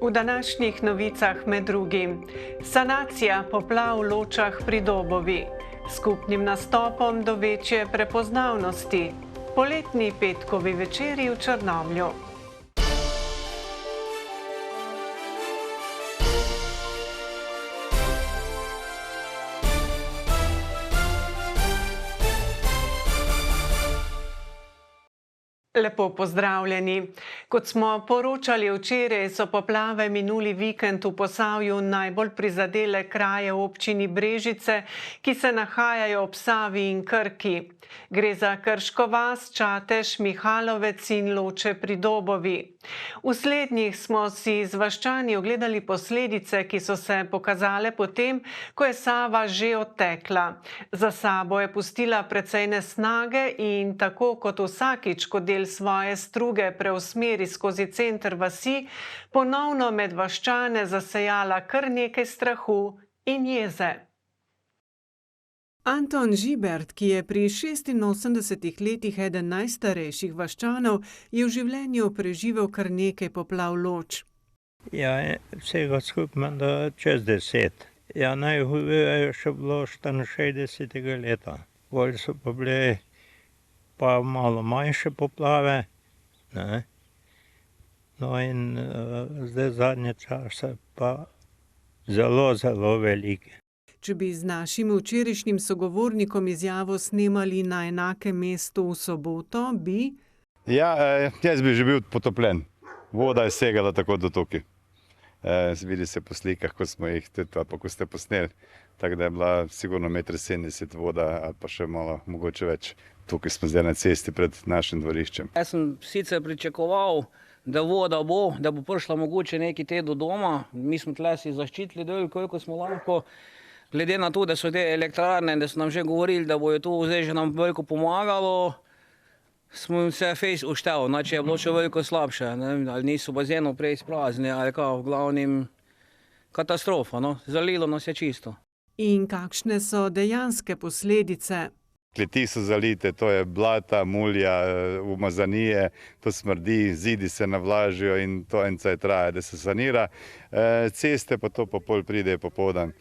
V današnjih novicah med drugim sanacija poplav v Ločah pri Dobovi, skupnim nastopom do večje prepoznavnosti, poletni petkovi večeri v Črnomlju. Lepo pozdravljeni. Kot smo poročali včeraj, so poplave minuli vikend v Posavju najbolj prizadele kraje v občini Brežice, ki se nahajajo ob Savi in Krki. Gre za Krško vas, Čatež, Mihalovec in Loče pri Dobovi. V slednjih smo si z vaščani ogledali posledice, ki so se pokazale potem, ko je Sava že odtekla. Za sabo je pustila precej nesnage in tako kot vsakič, ko del svoje struge preusmeri skozi center vasi, ponovno med vaščane zasejala kar nekaj strahu in jeze. Anton Žibert, ki je pri 86 letih eden najstarejših vaščanov, je v življenju preživel kar nekaj poplav Loč. Ja, vsega skupaj menda čez 10. Ja, najhuje je še bilo 64. leta. Bolj so pa bile pa malo manjše poplave, ne. No in zdaj zadnje čase pa zelo velike. Če bi z našim včerajšnjim sogovornikom izjavo snemali na enakem mestu v soboto, bi... Ja, jaz bi že bil potopljen. Voda je segala tako do tukaj. Vidi se po slikah, ko smo jih tudi, pa ko ste posneli. Tako da je bila sigurno 1,70 m voda, ali pa še malo, mogoče več. Tukaj smo zdaj na cesti pred našim dvoriščem. Jaz sem sicer pričakoval, da voda bo, da bo prišla mogoče neki teden do doma. Mi smo tle si zaščitili del, koliko smo lahko. Glede na to, da so te elektrarne, da so nam že govorili, da bojo to zdaj že nam veliko pomagalo, smo jim se fejs uštel, znači je bilo še veliko slabše, ne? Ali niso bazenov prej sprazni, ali kao, v glavnem katastrofa, no? Zalilo nas je čisto. In kakšne so dejanske posledice? Kleti so zalite, to je blata, mulja, umazanije, to smrdi, zidi se navlažijo in to en cajt traja, da se sanira. Ceste pa to pa pol pride popoldan.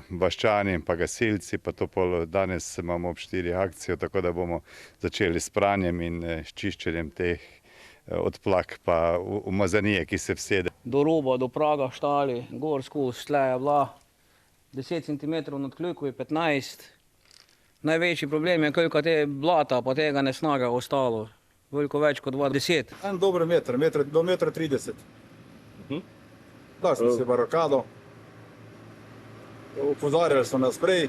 Vaščani pa gasilci, pa to pol danes imamo ob 4 akcijo, tako da bomo začeli s pranjem in s čiščenjem teh odplak pa umazanije, ki se vsede. Do roba, do praga štali, gor skozi tle je bila 10 cm nad kljuko je 15. Največji problem je, koliko te blata pa tega nesnaga ostalo. Veliko več kot 20. En dober meter, do 1,30 m. Da smo si barokado. Upozarjali so nas prej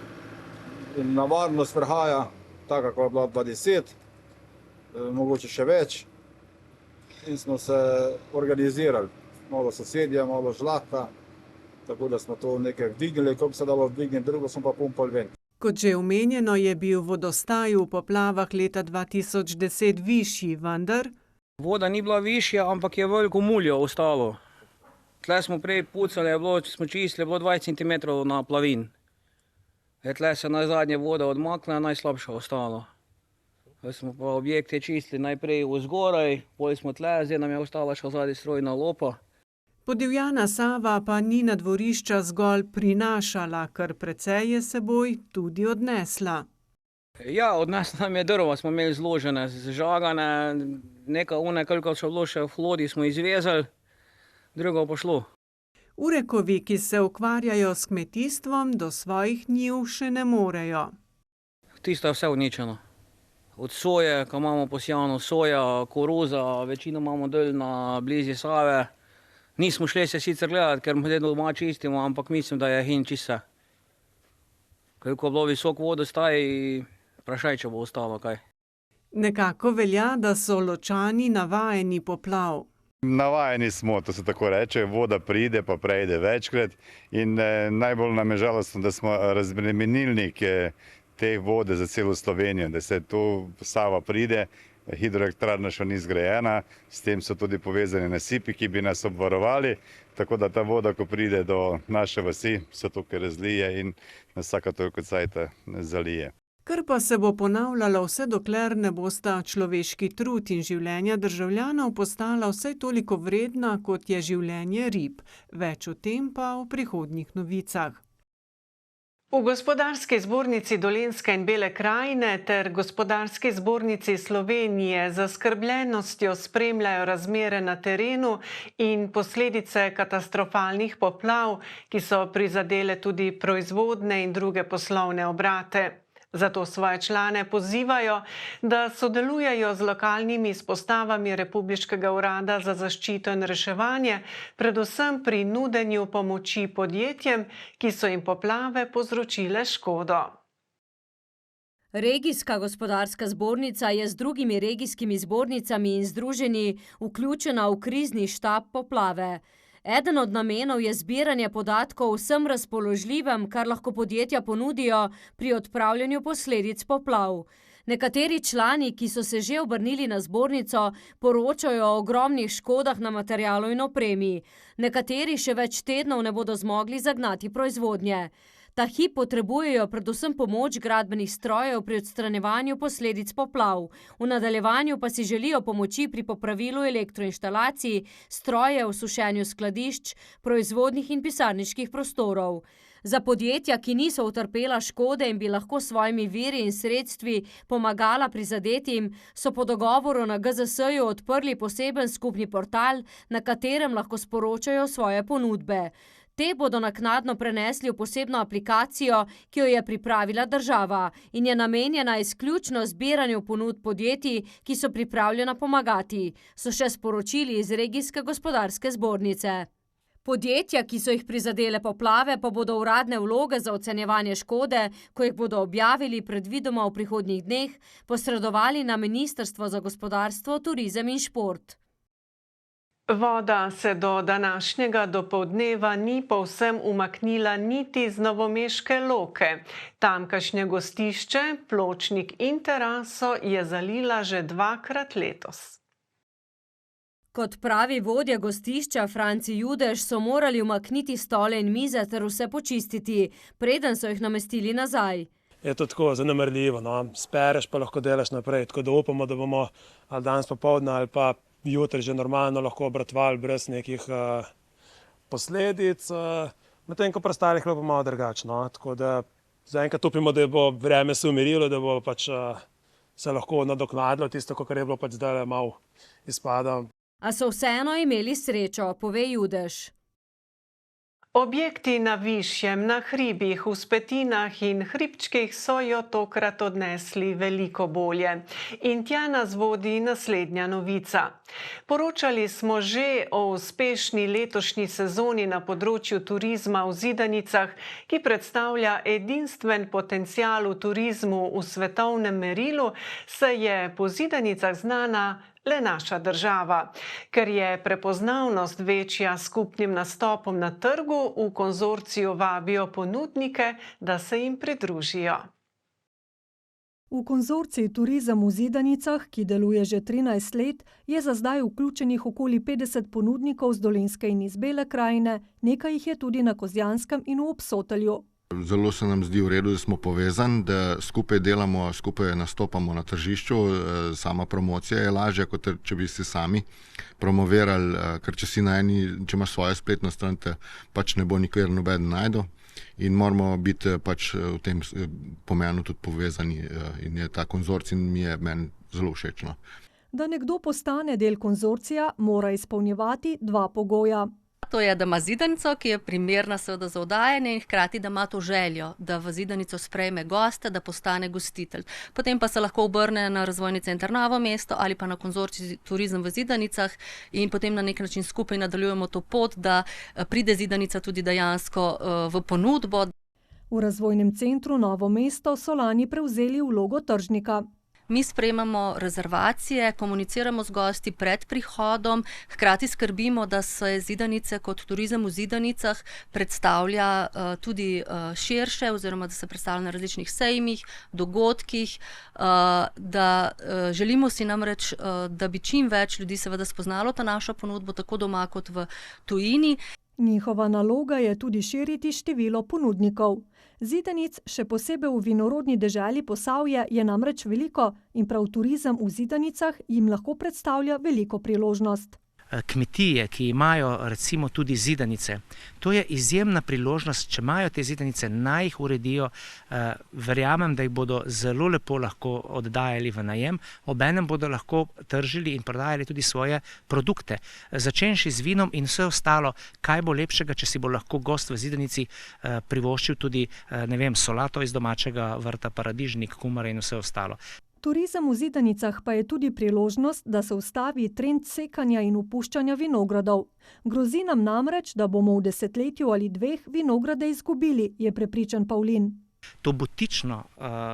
in na varnost prehaja, tako kako je bila 20, mogoče še več. In smo se organizirali. Malo sosedja, malo žlahta, tako da smo to nekaj vdignili, kako bi se dalo vdigniti, drugo smo pa pumpali ven. Kot že omenjeno, je bil vodostaj v poplavah leta 2010 višji, vendar... Voda ni bila višja, ampak je veliko mulja ostalo. Tle smo prej pucali, smo čistili, je bilo 20 cm na plavin. Tle se najzadnje voda odmakne, najslabše ostalo. Smo pa objekte čistili najprej vzgoraj, potem smo tle, zdaj nam je ostala še zadnja strojna lopa. Podivjana Sava pa ni na dvorišča zgolj prinašala, kar precej je seboj tudi odnesla. Ja, odnesla nam je drva, smo imeli zložene, zžagane, nekaj koliko so bilo še v hlodi, smo izvezali, drugo pa šlo. Urekovi, ki se ukvarjajo s kmetijstvom, do svojih njiv še ne morejo. Tisto je vse uničeno. Od soje, ko imamo posijano soja, koruza, večino imamo del na bližnji Save. Nismo šli se sicer gledati, ker zdaj doma čistimo, ampak mislim, da je hin čiste. Koliko je bilo visok vodostaj, vprašaj, če bo ostalo kaj. Nekako velja, da so Ločani navajeni poplav. Navajeni smo, to se tako reče, voda pride pa prejde večkrat in najbolj nam je žalostno, da smo razbremenilnik te vode za celo Slovenijo, da se tu Sava pride. Hidroelektrarna še ni zgrajena, s tem so tudi povezani nasipi, ki bi nas obvarovali, tako da ta voda, ko pride do naše vasi, se tukaj razlije in na vsaka toliko cajta zalije. Kar pa se bo ponavljalo vse dokler ne bosta človeški trud in življenja državljanov postala vsaj toliko vredna, kot je življenje rib. Več o tem pa v prihodnjih novicah. V Gospodarski zbornici Dolenjske in Bele krajine ter Gospodarski zbornici Slovenije z zaskrbljenostjo spremljajo razmere na terenu in posledice katastrofalnih poplav, ki so prizadele tudi proizvodne in druge poslovne obrate. Zato svoje člane pozivajo, da sodelujejo z lokalnimi izpostavami Republiškega urada za zaščito in reševanje, predvsem pri nudenju pomoči podjetjem, ki so jim poplave povzročile škodo. Regijska gospodarska zbornica je z drugimi regijskimi zbornicami in združenji vključena v krizni štab poplave. Eden od namenov je zbiranje podatkov o vsem razpoložljivem, kar lahko podjetja ponudijo pri odpravljanju posledic poplav. Nekateri člani, ki so se že obrnili na zbornico, poročajo o ogromnih škodah na materialu in opremi. Nekateri še več tednov ne bodo zmogli zagnati proizvodnje. Ta hip potrebujejo predvsem pomoč gradbenih strojev pri odstranjevanju posledic poplav. V nadaljevanju pa si želijo pomoči pri popravilu elektroinštalacij, strojev, sušenju skladišč, proizvodnih in pisarniških prostorov. Za podjetja, ki niso utrpela škode in bi lahko s svojimi viri in sredstvi pomagala prizadetim, so po dogovoru na GZS-ju odprli poseben skupni portal, na katerem lahko sporočajo svoje ponudbe. Te bodo naknadno prenesli v posebno aplikacijo, ki jo je pripravila država in je namenjena izključno zbiranju ponudb podjetij, ki so pripravljena pomagati, so še sporočili iz Regijske gospodarske zbornice. Podjetja, ki so jih prizadele poplave, pa bodo uradne vloge za ocenjevanje škode, ko jih bodo objavili predvidoma v prihodnjih dneh, posredovali na Ministrstvo za gospodarstvo, turizem in šport. Voda se do današnjega dopoldneva ni povsem umaknila niti z novomeške Loke. Tamkajšnje gostišče, pločnik in teraso je zalila že 2-krat letos. Kot pravi vodja gostišča Franci Judež, so morali umakniti stole in mize ter vse počistiti, preden so jih namestili nazaj. Je to tako zanemarljivo, no? Spereš pa lahko delaš naprej, tako da upamo, da bomo ali danes popoldne ali pa jutri že normalno lahko obratovali brez nekih posledic, medtem ko preostalih je pa malo drugačno. Tako da zaenkrat upimo, da bo vreme se umirilo, da bo pač se lahko nadoknadilo tisto, kar je bilo pač zdaj malo izpada. A so vseeno imeli srečo, pove Judež. Objekti na višjem, na hribih, v spetinah in hribčkih so jo tokrat odnesli veliko bolje. In tja nas vodi naslednja novica. Poročali smo že o uspešni letošnji sezoni na področju turizma v Zidanicah, ki predstavlja edinstven potencial v turizmu v svetovnem merilu, saj je po Zidanicah znana le naša država. Ker je prepoznavnost večja s skupnim nastopom na trgu, v konzorciju vabijo ponudnike, da se jim pridružijo. V konzorciji Turizem v Zidanicah, ki deluje že 13 let, je za zdaj vključenih okoli 50 ponudnikov z Dolenjske in iz Bele krajine, nekaj jih je tudi na Kozjanskem in v Obsotelju. Zelo se nam zdi v redu, da smo povezani, da skupaj delamo, skupaj nastopamo na tržišču. Sama promocija je lažja, kot če bi si sami promovirali, ker če imaš svojo spletno stran, te pač ne bo nikjer noben najdu. In moramo biti pač v tem pomenu tudi povezani in je ta konzorcij mi je meni zelo všečno. Da nekdo postane del konzorcija, mora izpolnjevati 2 pogoja. To je, da ima zidanico, ki je primerna seveda za oddajanje in hkrati, da ima to željo, da v zidanico sprejme goste, da postane gostitelj. Potem pa se lahko obrne na razvojni center Novo mesto ali pa na konzorcij Turizem v Zidanicah in potem na nek način skupaj nadaljujemo to pot, da pride zidanica tudi dejansko v ponudbo. V razvojnem centru Novo mesto so lani prevzeli vlogo tržnika. Mi sprejemamo rezervacije, komuniciramo z gosti pred prihodom, hkrati skrbimo, da se Zidanice kot Turizem v Zidanicah predstavlja tudi širše oziroma da se predstavlja na različnih sejmih, dogodkih, da želimo si namreč, da bi čim več ljudi seveda spoznalo ta našo ponudbo, tako doma kot v tujini. Njihova naloga je tudi širiti število ponudnikov. Zidanic, še posebej v vinorodni deželi Posavje, je namreč veliko in prav turizem v Zidanicah jim lahko predstavlja veliko priložnost. Kmetije, ki imajo recimo tudi zidanice. To je izjemna priložnost, če imajo te zidanice, naj jih uredijo. Verjamem, da jih bodo zelo lepo lahko oddajali v najem, obenem bodo lahko tržili in prodajali tudi svoje produkte. Začenši z vinom in vse ostalo, kaj bo lepšega, če si bo lahko gost v zidanici privoščil tudi, solato iz domačega vrta, paradižnik, kumare in vse ostalo. Turizem v Zidanicah pa je tudi priložnost, da se ustavi trend sekanja in opuščanja vinogradov. Grozi nam namreč, da bomo v desetletju ali dveh vinograde izgubili, je prepričan Pavlin. To butično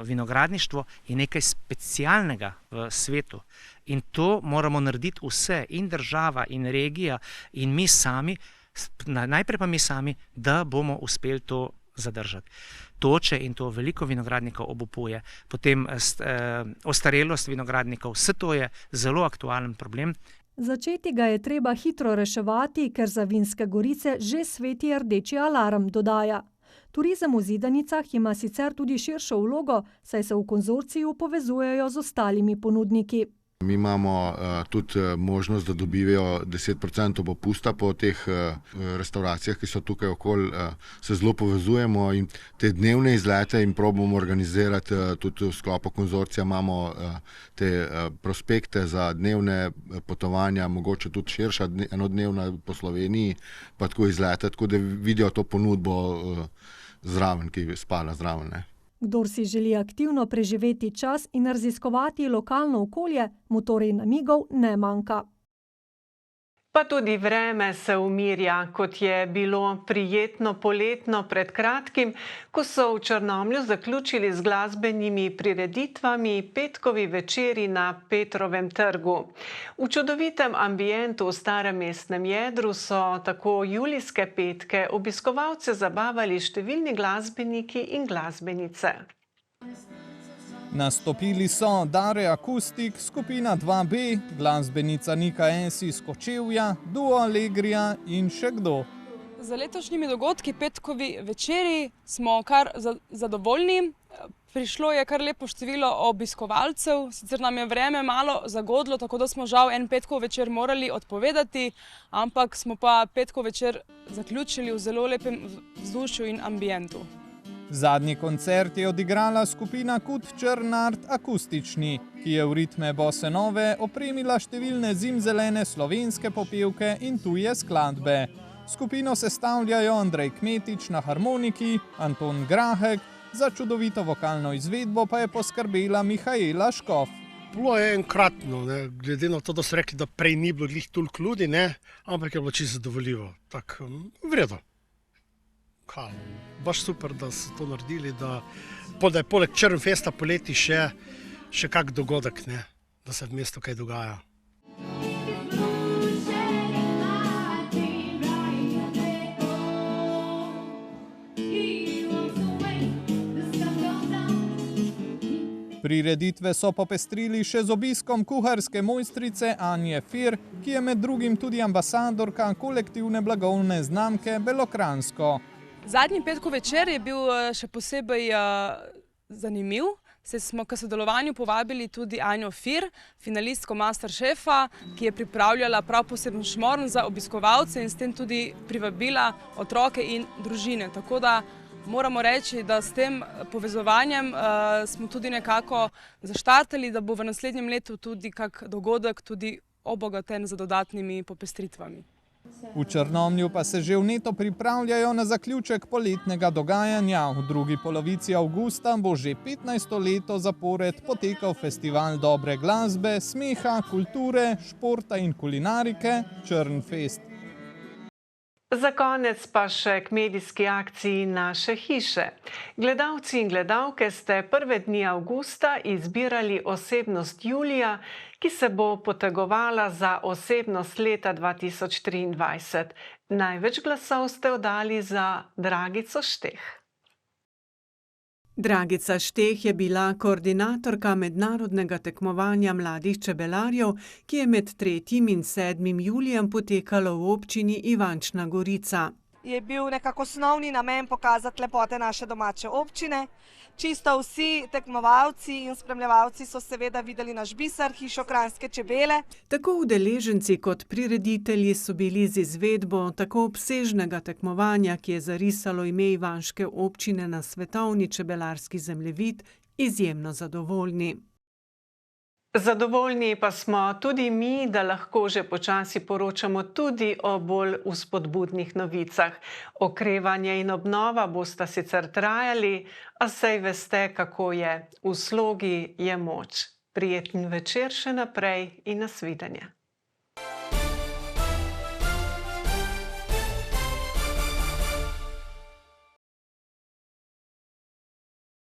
vinogradništvo je nekaj specialnega v svetu in to moramo narediti vse, in država, in regija, in mi sami, najprej pa mi sami, da bomo uspeli to zadržati. Toče in to veliko vinogradnikov obupuje, potem ostarelost vinogradnikov, vse to je zelo aktualen problem. Začeti ga je treba hitro reševati, ker za Vinske Gorice že sveti rdeči alarm, dodaja. Turizem v Zidanicah ima sicer tudi širšo vlogo, saj se v konzorciju povezujejo z ostalimi ponudniki. Mi imamo tudi možnost, da dobivajo 10% popusta po teh restauracijah, ki so tukaj okoli, se zelo povezujemo in te dnevne izlete in probamo organizirati tudi v sklopu konzorcija. Imamo te prospekte za dnevne potovanja, mogoče tudi širša, enodnevna po Sloveniji, pa tako izlete, tako da vidijo to ponudbo zraven, ki spada zraven, ne. Kdor si želi aktivno preživeti čas in raziskovati lokalno okolje, mu torej namigov ne manjka. Pa tudi vreme se umirja, kot je bilo prijetno poletno pred kratkim, ko so v Črnomlju zaključili z glasbenimi prireditvami petkovi večeri na Petrovem trgu. V čudovitem ambientu v starem mestnem jedru so tako julijske petke obiskovalce zabavali številni glasbeniki in glasbenice. Nastopili so Dare Akustik, skupina 2B, glasbenica Nika Ensi iz Kočevja, Duo Allegrija in še kdo. Za letošnjimi dogodki petkovi večeri smo kar zadovoljni. Prišlo je kar lepo število obiskovalcev, sicer nam je vreme malo zagodlo, tako da smo žal en petkov večer morali odpovedati, ampak smo pa petkov večer zaključili v zelo lepem vzdušju in ambientu. Zadnji koncert je odigrala skupina Kut Črnart Akustični, ki je v ritme bosse nove opremila številne zimzelene slovenske popevke in tuje skladbe. Skupino sestavljajo Andrej Kmetič na harmoniki, Anton Grahek, za čudovito vokalno izvedbo pa je poskrbela Mihaela Škof. Bilo je enkratno, glede na to, da so rekli, da prej ni bilo glih toliko ljudi, ampak je bilo čisto zadovoljivo. Tako, v redu. Baš super, da so to naredili, da je poleg Črnfesta poleti še kak dogodek, da se v mestu kaj dogaja. Prireditve so popestrili še z obiskom kuharske mojstrice Anje Fir, ki je med drugim tudi ambasadorka kolektivne blagovne znamke Belokranjsko. Zadnji petkov večer je bil še posebej zanimiv, saj smo k sodelovanju povabili tudi Anjo Fir, finalistko Masterchefa, ki je pripravljala prav poseben šmorn za obiskovalce in s tem tudi privabila otroke in družine. Tako da moramo reči, da s tem povezovanjem smo tudi nekako zaštartali, da bo v naslednjem letu tudi kak dogodek tudi obogaten z dodatnimi popestritvami. V Črnomlju pa se že vneto pripravljajo na zaključek poletnega dogajanja. V drugi polovici avgusta bo že 15. leto zapored potekal festival dobre glasbe, smeha, kulture, športa in kulinarike Črnfest. Za konec pa še k medijski akciji Naše hiše. Gledalci in gledalke ste prve dni avgusta izbirali osebnost Julija, ki se bo potegovala za osebnost leta 2023. Največ glasov ste oddali za Dragico Šteh. Dragica Šteh je bila koordinatorka mednarodnega tekmovanja mladih čebelarjev, ki je med 3. in 7. julijem potekalo v občini Ivančna Gorica. Je bil nekako osnovni namen pokazati lepote naše domače občine. Čisto vsi tekmovalci in spremljevalci so seveda videli naš biser, hišo Kranjske čebele. Tako udeleženci kot prireditelji so bili z izvedbo tako obsežnega tekmovanja, ki je zarisalo ime ivanške občine na svetovni čebelarski zemljevid, izjemno zadovoljni. Zadovoljni pa smo tudi mi, da lahko že počasi poročamo tudi o bolj vzpodbudnih novicah. Okrevanje in obnova bosta sicer trajali, a saj veste, kako je. V slogi je moč. Prijeten večer še naprej in nasvidenje.